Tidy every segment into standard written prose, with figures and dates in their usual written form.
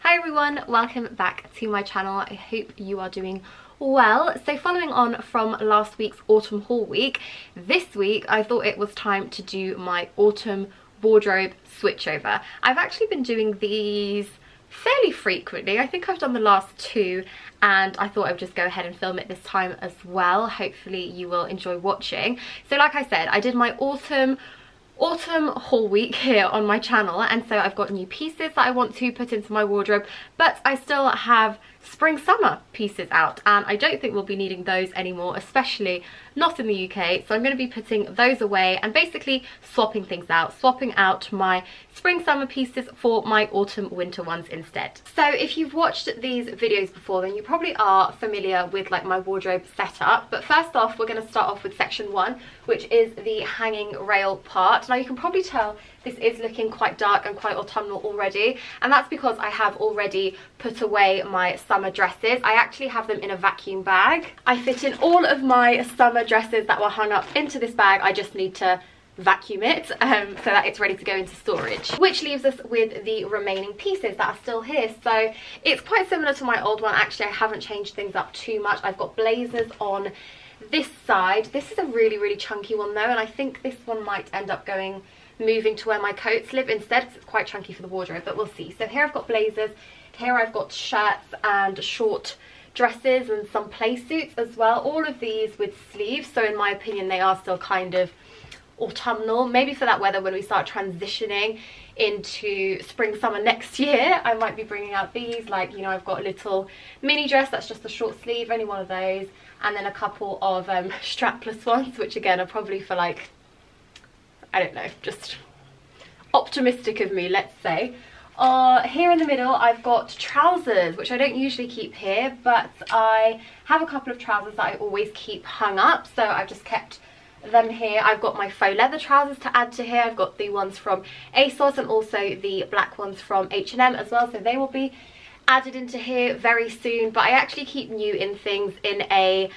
Hi everyone, welcome back to my channel. I hope you are doing well. So following on from last week's autumn haul week, this week I thought it was time to do my autumn wardrobe switchover. I've actually been doing these fairly frequently. I think I've done the last two and I thought I would just go ahead and film it this time as well. Hopefully you will enjoy watching. So like I said, I did my autumn haul week here on my channel, and so I've got new pieces that I want to put into my wardrobe, but I still have spring summer pieces out and I don't think we'll be needing those anymore, especially not in the UK. So I'm going to be putting those away and basically swapping things out, swapping out my spring summer pieces for my autumn winter ones instead. So if you've watched these videos before, then you probably are familiar with like my wardrobe setup, but first off we're going to start off with section 1, which is the hanging rail part. Now you can probably tell this is looking quite dark and quite autumnal already, and that's because I have already put away my summer dresses. I actually have them in a vacuum bag. I fit in all of my summer dresses that were hung up into this bag. I just need to vacuum it so that it's ready to go into storage, which leaves us with the remaining pieces that are still here. So it's quite similar to my old one. Actually, I haven't changed things up too much. I've got blazers on this side. This is a really chunky one though, and I think this one might end up moving to where my coats live instead, because it's quite chunky for the wardrobe, but we'll see. So here I've got blazers, here I've got shirts and short dresses and some play suits as well, all of these with sleeves. So in my opinion they are still kind of autumnal. Maybe for that weather, when we start transitioning into spring summer next year, I might be bringing out these. Like, you know, I've got a little mini dress that's just a short sleeve, only one of those, and then a couple of strapless ones, which again are probably for like, I don't know, just optimistic of me, let's say. Here in the middle I've got trousers, which I don't usually keep here, but I have a couple of trousers that I always keep hung up, so I've just kept them here. I've got my faux leather trousers to add to here. I've got the ones from ASOS and also the black ones from H&M as well, so they will be added into here very soon. But I actually keep new in things in a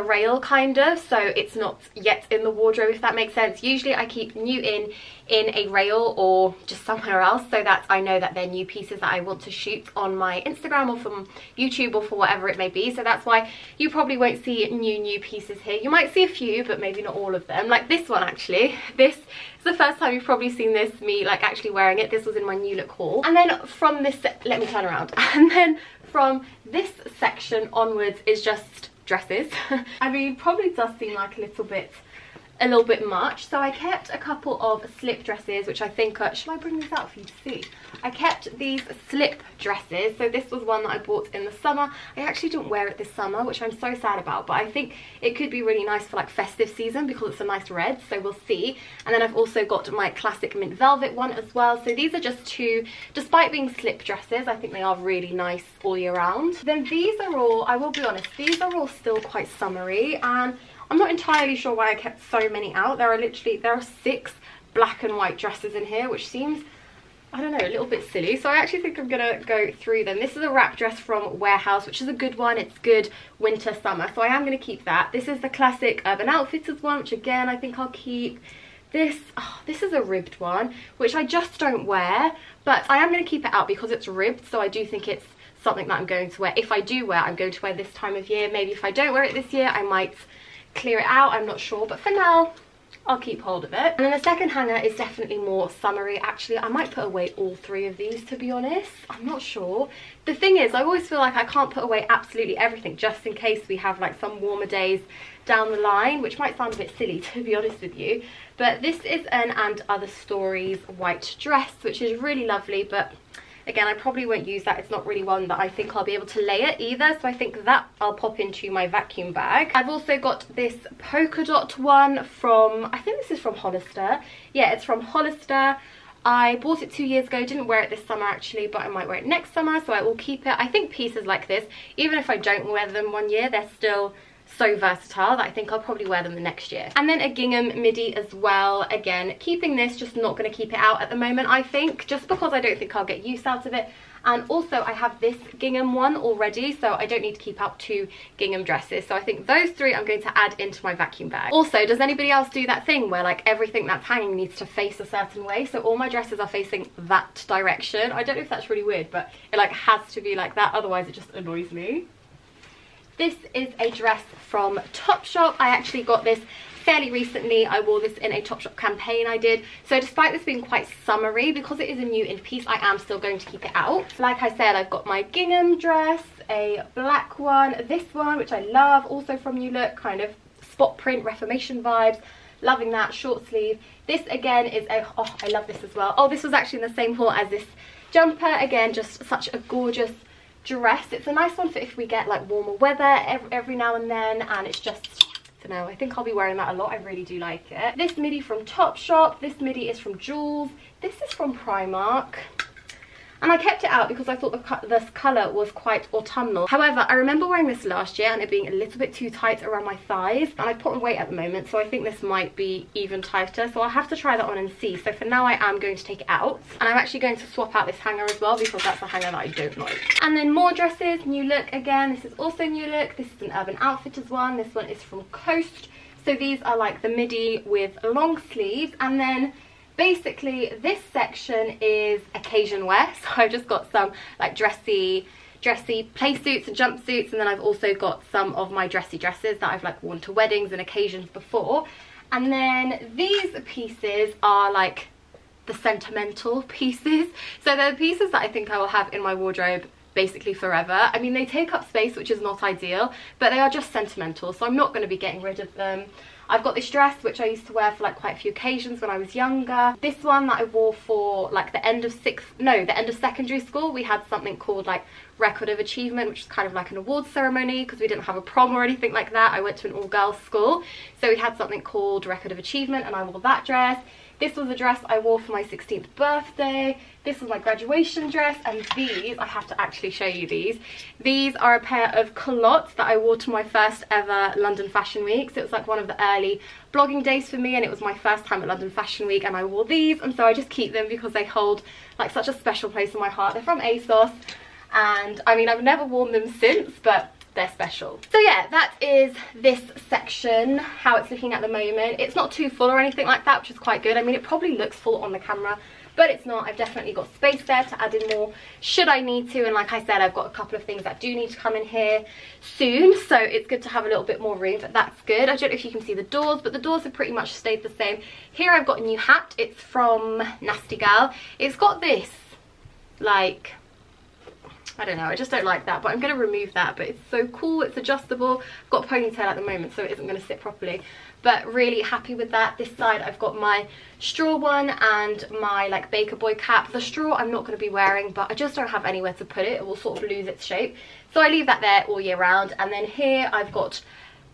rail kind of, so it's not yet in the wardrobe, if that makes sense. Usually I keep new in a rail or just somewhere else, so that I know that they're new pieces that I want to shoot on my Instagram or from YouTube or for whatever it may be. So that's why you probably won't see new pieces here. You might see a few, but maybe not all of them. Like this one, actually. This is the first time you've probably seen this, me like actually wearing it. This was in my new look haul. And then from this, let me turn around. And then from this section onwards is just dresses. I mean, probably does seem like a little bit much, so I kept a couple of slip dresses, which I think shall I bring these out for you to see? I kept these slip dresses. So this was one that I bought in the summer. I actually didn't wear it this summer, which I'm so sad about, but I think it could be really nice for like festive season because it's a nice red, so we'll see. And then I've also got my classic mint velvet one as well. So these are just two, despite being slip dresses, I think they are really nice all year round. Then these are all, I will be honest, these are all still quite summery, and I'm not entirely sure why I kept so many out. There are 6 black and white dresses in here, which seems, I don't know, a little bit silly. So I actually think I'm gonna go through them. This is a wrap dress from Warehouse, which is a good one. It's good winter summer, so I am gonna keep that. This is the classic Urban Outfitters one, which again I think I'll keep. This is a ribbed one, which I just don't wear, but I am gonna keep it out because it's ribbed, so I do think it's something that I'm going to wear. If I do wear, I'm going to wear this time of year. Maybe if I don't wear it this year, I might clear it out, I'm not sure, but for now I'll keep hold of it. And then the second hanger is definitely more summery. Actually, I might put away all 3 of these, to be honest. I'm not sure. The thing is, I always feel like I can't put away absolutely everything, just in case we have like some warmer days down the line, which might sound a bit silly, to be honest with you. But this is an And Other Stories white dress, which is really lovely, but again, I probably won't use that. It's not really one that I think I'll be able to layer either, so I think that I'll pop into my vacuum bag. I've also got this polka dot one from, I think this is from Hollister. Yeah, it's from Hollister. I bought it 2 years ago, didn't wear it this summer actually, but I might wear it next summer, so I will keep it. I think pieces like this, even if I don't wear them one year, they're still so versatile that I think I'll probably wear them the next year. And then a gingham midi as well. Again, keeping this, just not going to keep it out at the moment, I think, just because I don't think I'll get use out of it. And also I have this gingham one already, so I don't need to keep out 2 gingham dresses. So I think those 3 I'm going to add into my vacuum bag. Also, does anybody else do that thing where like everything that's hanging needs to face a certain way? So all my dresses are facing that direction. I don't know if that's really weird, but it like has to be like that, otherwise it just annoys me. This is a dress from Topshop. I actually got this fairly recently. I wore this in a Topshop campaign I did. So despite this being quite summery, because it is a new in piece, I am still going to keep it out. Like I said, I've got my gingham dress, a black one, this one, which I love, also from New Look, kind of spot print, Reformation vibes. Loving that, short sleeve. This again is a, oh, I love this as well. Oh, this was actually in the same haul as this jumper. Again, just such a gorgeous dress. It's a nice one for if we get like warmer weather every now and then, and it's just, I don't know, I think I'll be wearing that a lot. I really do like it. This midi from Topshop. This midi is from Jules. This is from Primark. And I kept it out because I thought this colour was quite autumnal. However, I remember wearing this last year and it being a little bit too tight around my thighs. And I've put on weight at the moment, so I think this might be even tighter. So I'll have to try that on and see. So for now, I am going to take it out. And I'm actually going to swap out this hanger as well, because that's a hanger that I don't like. And then more dresses. New Look again. This is also New Look. This is an Urban Outfitters one. This one is from Coast. So these are like the midi with long sleeves. And then basically this section is occasion wear, so I've just got some like dressy play suits and jumpsuits, and then I've also got some of my dressy dresses that I've like worn to weddings and occasions before. And then these pieces are like the sentimental pieces, so they're the pieces that I think I will have in my wardrobe basically forever. I mean, they take up space, which is not ideal, but they are just sentimental, so I'm not going to be getting rid of them. I've got this dress which I used to wear for like quite a few occasions when I was younger. This one that I wore for like the end of secondary school. We had something called like Record of Achievement, which is kind of like an awards ceremony, because we didn't have a prom or anything like that. I went to an all-girls school, so we had something called Record of Achievement, and I wore that dress. This was a dress I wore for my 16th birthday. This was my graduation dress, and these, I have to actually show you these. These are a pair of culottes that I wore to my first ever London Fashion Week. So it was like one of the early blogging days for me, and it was my first time at London Fashion Week, and I wore these, and so I just keep them because they hold like such a special place in my heart. They're from ASOS, and I mean, I've never worn them since, but they're special. So yeah, that is this section, how it's looking at the moment. It's not too full or anything like that, which is quite good. I mean, it probably looks full on the camera, but it's not. I've definitely got space there to add in more should I need to, and like I said, I've got a couple of things that do need to come in here soon, so it's good to have a little bit more room, but that's good. I don't know if you can see the doors, but the doors have pretty much stayed the same. Here I've got a new hat. It's from Nasty Gal. It's got this, like, I don't know, I just don't like that, but I'm going to remove that. But it's so cool, it's adjustable. I've got a ponytail at the moment, so it isn't going to sit properly, but really happy with that. This side I've got my straw one and my like Baker Boy cap. The straw I'm not going to be wearing, but I just don't have anywhere to put it. It will sort of lose its shape, so I leave that there all year round. And then here I've got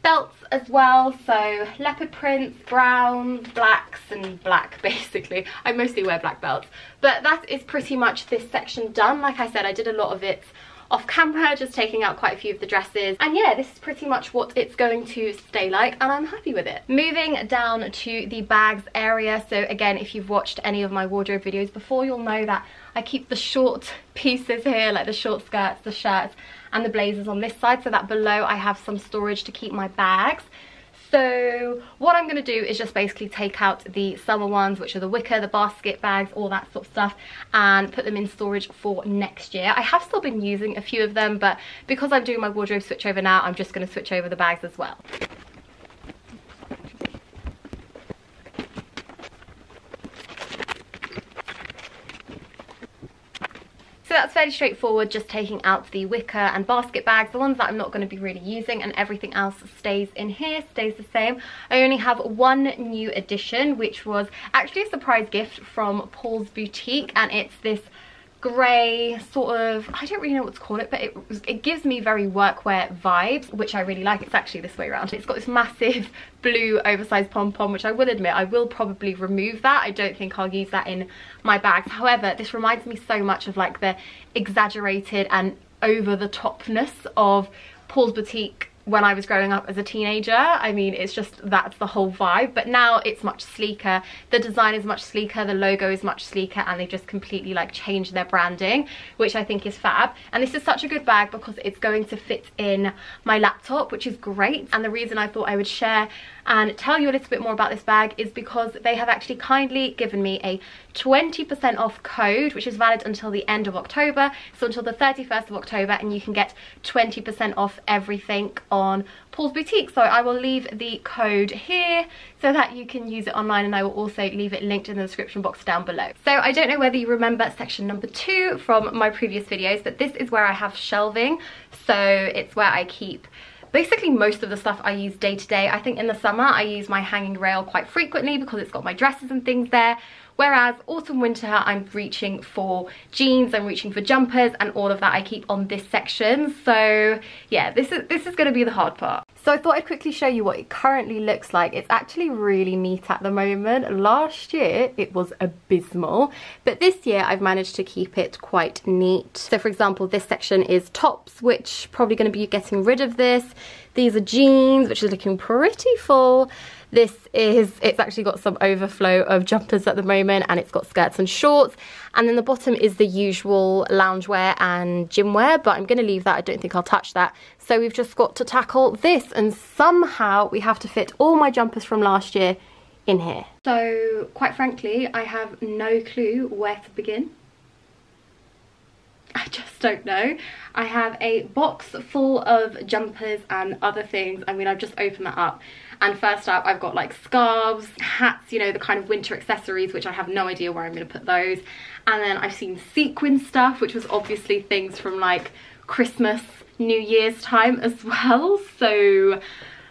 belts as well, so leopard prints, browns, blacks, and black basically. I mostly wear black belts, but that is pretty much this section done. Like I said, I did a lot of it off camera, just taking out quite a few of the dresses, and yeah, this is pretty much what it's going to stay like, and I'm happy with it. Moving down to the bags area. So again, if you've watched any of my wardrobe videos before, you'll know that I keep the short pieces here, like the short skirts, the shirts, and the blazers on this side, so that below I have some storage to keep my bags. So what I'm going to do is just basically take out the summer ones, which are the wicker, the basket bags, all that sort of stuff, and put them in storage for next year. I have still been using a few of them, but because I'm doing my wardrobe switch over now, I'm just going to switch over the bags as well. So that's fairly straightforward, just taking out the wicker and basket bags, the ones that I'm not going to be really using, and everything else stays in here, stays the same. I only have one new addition, which was actually a surprise gift from Paul's Boutique, and it's this grey sort of, I don't really know what to call it, but it gives me very workwear vibes, which I really like. It's actually this way around. It's got this massive blue oversized pom-pom, which I will admit I will probably remove that. I don't think I'll use that in my bags. However, this reminds me so much of like the exaggerated and over the topness of Paul's Boutique when I was growing up as a teenager. I mean, it's just, that's the whole vibe. But now it's much sleeker. The design is much sleeker, the logo is much sleeker, and they just completely like changed their branding, which I think is fab. And this is such a good bag because it's going to fit in my laptop, which is great. And the reason I thought I would share and tell you a little bit more about this bag is because they have actually kindly given me a 20% off code, which is valid until the end of October, so until the 31st of October, and you can get 20% off everything on Paul's Boutique. So I will leave the code here so that you can use it online, and I will also leave it linked in the description box down below. So I don't know whether you remember section number 2 from my previous videos, but this is where I have shelving. So it's where I keep basically most of the stuff I use day to day. I think in the summer I use my hanging rail quite frequently because it's got my dresses and things there. Whereas autumn winter, I'm reaching for jeans, I'm reaching for jumpers, and all of that I keep on this section. So yeah, this is going to be the hard part. So I thought I'd quickly show you what it currently looks like. It's actually really neat at the moment. Last year it was abysmal, but this year I've managed to keep it quite neat. So for example, this section is tops, which probably going to be getting rid of this. These are jeans, which is looking pretty full. It's actually got some overflow of jumpers at the moment, and it's got skirts and shorts. And then the bottom is the usual loungewear and gym wear, but I'm going to leave that. I don't think I'll touch that. So we've just got to tackle this, and somehow we have to fit all my jumpers from last year in here. So quite frankly, I have no clue where to begin. I just don't know. I have a box full of jumpers and other things. I mean, I've just opened that up, and first up I've got like scarves, hats, you know, the kind of winter accessories, which I have no idea where I'm going to put those. And then I've seen sequin stuff, which was obviously things from like Christmas, New Year's time as well. So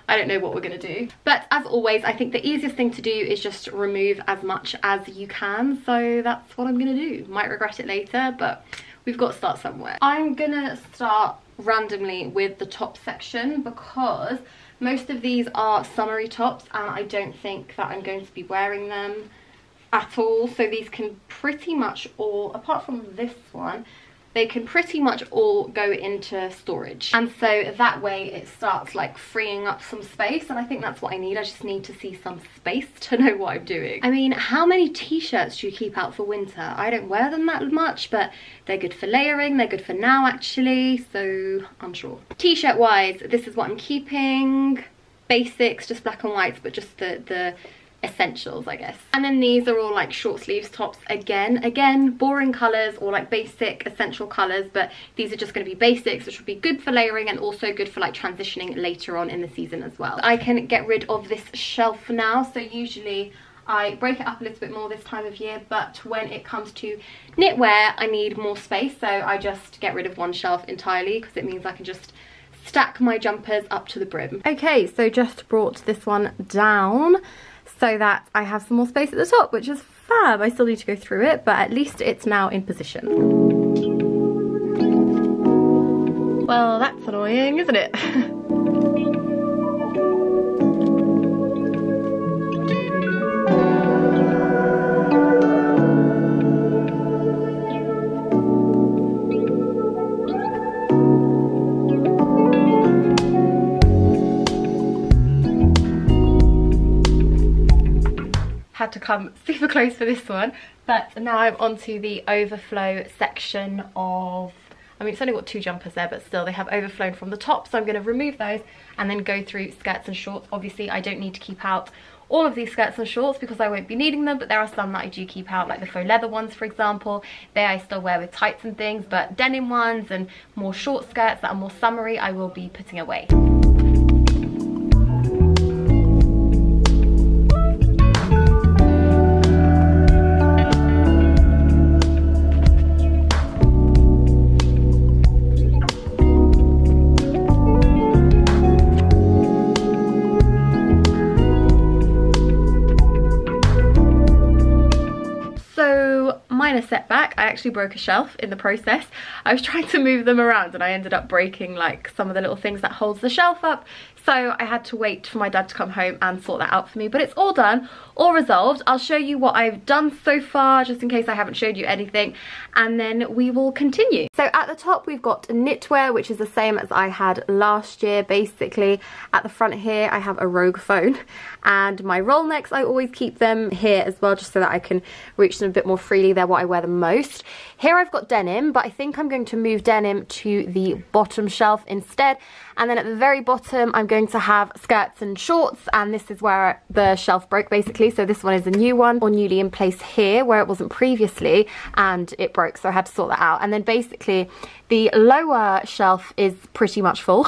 I don't know what we're going to do. But as always, I think the easiest thing to do is just remove as much as you can. So that's what I'm going to do. Might regret it later, but we've got to start somewhere. I'm gonna start randomly with the top section because most of these are summery tops, and I don't think that I'm going to be wearing them at all. So these can pretty much all, apart from this one, they can pretty much all go into storage. And so that way it starts like freeing up some space, and I think that's what I need. I just need to see some space to know what I'm doing. I mean, how many t-shirts do you keep out for winter? I don't wear them that much, but they're good for layering. They're good for now actually, so unsure. T-shirt wise, this is what I'm keeping. Basics, just black and whites, but just the essentials, I guess. And then these are all like short sleeves tops again boring colors or like basic essential colors, but these are just going to be basics, which would be good for layering and also good for like transitioning later on in the season as well. I can get rid of this shelf now. So usually I break it up a little bit more this time of year, but when it comes to knitwear I need more space, so I just get rid of one shelf entirely because it means I can just stack my jumpers up to the brim. Okay, so just brought this one down so that I have some more space at the top, which is fab. I still need to go through it, but at least it's now in position. Well, that's annoying, isn't it? Had to come super close for this one, but now I'm onto the overflow section of, I mean, it's only got 2 jumpers there, but still they have overflown from the top, so I'm going to remove those and then go through skirts and shorts. Obviously I don't need to keep out all of these skirts and shorts because I won't be needing them, but there are some that I do keep out, like the faux leather ones for example. They I still wear with tights and things, but denim ones and more short skirts that are more summery I will be putting away. setback. I actually broke a shelf in the process. I was trying to move them around and I ended up breaking like some of the little things that holds the shelf up. So I had to wait for my dad to come home and sort that out for me. But it's all done, all resolved. I'll show you what I've done so far, just in case I haven't showed you anything. And then we will continue. So at the top, we've got knitwear, which is the same as I had last year, basically. At the front here, I have a Rogue phone. And my roll necks, I always keep them here as well, just so that I can reach them a bit more freely. They're what I wear the most. Here I've got denim, but I think I'm going to move denim to the bottom shelf instead. And then at the very bottom, I'm going to have skirts and shorts, and this is where the shelf broke basically. So this one is a new one, or newly in place here, where it wasn't previously, and it broke, so I had to sort that out. And then basically the lower shelf is pretty much full.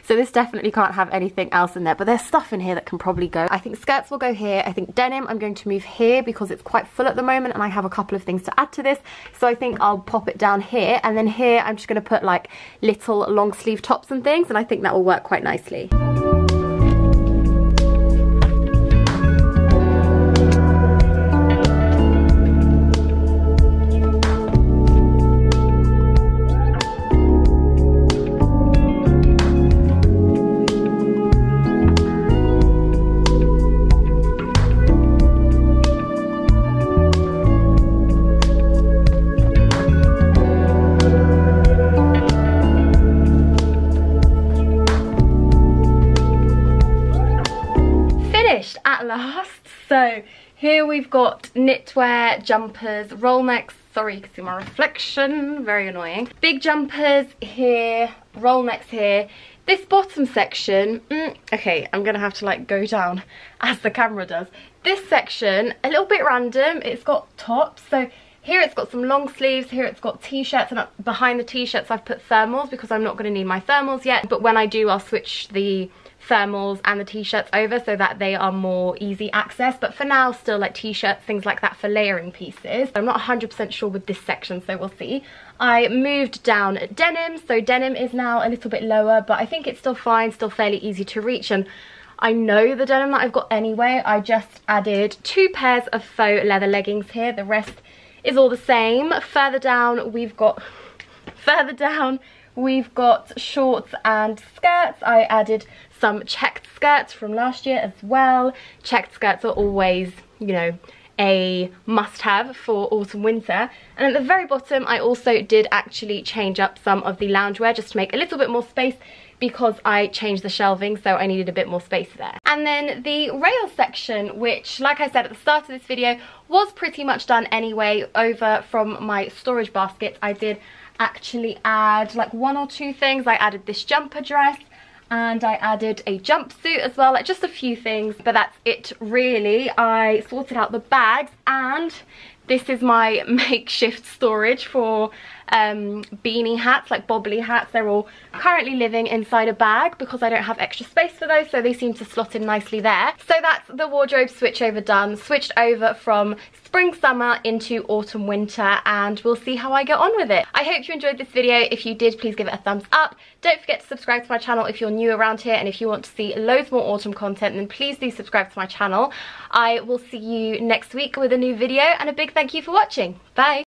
So this definitely can't have anything else in there, but there's stuff in here that can probably go. I think skirts will go here. I think denim I'm going to move here because it's quite full at the moment and I have a couple of things to add to this. So I think I'll pop it down here, and then here I'm just going to put like little long sleeve tops and things, and I think that will work quite nicely. At last. So here we've got knitwear, jumpers, roll necks. Sorry, you can see my reflection, very annoying. Big jumpers here, roll necks here. This bottom section, okay, I'm gonna have to like go down as the camera does. This section, a little bit random. It's got tops, so here it's got some long sleeves, here it's got t-shirts, and behind the t-shirts I've put thermals because I'm not going to need my thermals yet. But when I do, I'll switch the thermals and the t-shirts over so that they are more easy access. But for now, still like t-shirts, things like that for layering pieces. I'm not 100% sure with this section, so we'll see. I moved down denim, so denim is now a little bit lower, but I think it's still fine, still fairly easy to reach. And I know the denim that I've got anyway. I just added 2 pairs of faux leather leggings here. The rest is all the same. Further down we've got shorts and skirts. I added some checked skirts from last year as well. Checked skirts are always, you know, a must-have for autumn winter. And at the very bottom I also did actually change up some of the loungewear just to make a little bit more space, because I changed the shelving, so I needed a bit more space there. And then the rail section, which, like I said at the start of this video, was pretty much done anyway. Over from my storage basket, I did actually add like 1 or 2 things. I added this jumper dress, and I added a jumpsuit as well, like just a few things, but that's it really. I sorted out the bags, and this is my makeshift storage for beanie hats, like bobbly hats. They're all currently living inside a bag because I don't have extra space for those, so they seem to slot in nicely there. So that's the wardrobe switch over done. Switched over from spring summer into autumn winter, and we'll see how I get on with it. I hope you enjoyed this video. If you did, please give it a thumbs up. Don't forget to subscribe to my channel if you're new around here, and if you want to see loads more autumn content, then please do subscribe to my channel. I will see you next week with a new video, and a big thank you for watching. Bye.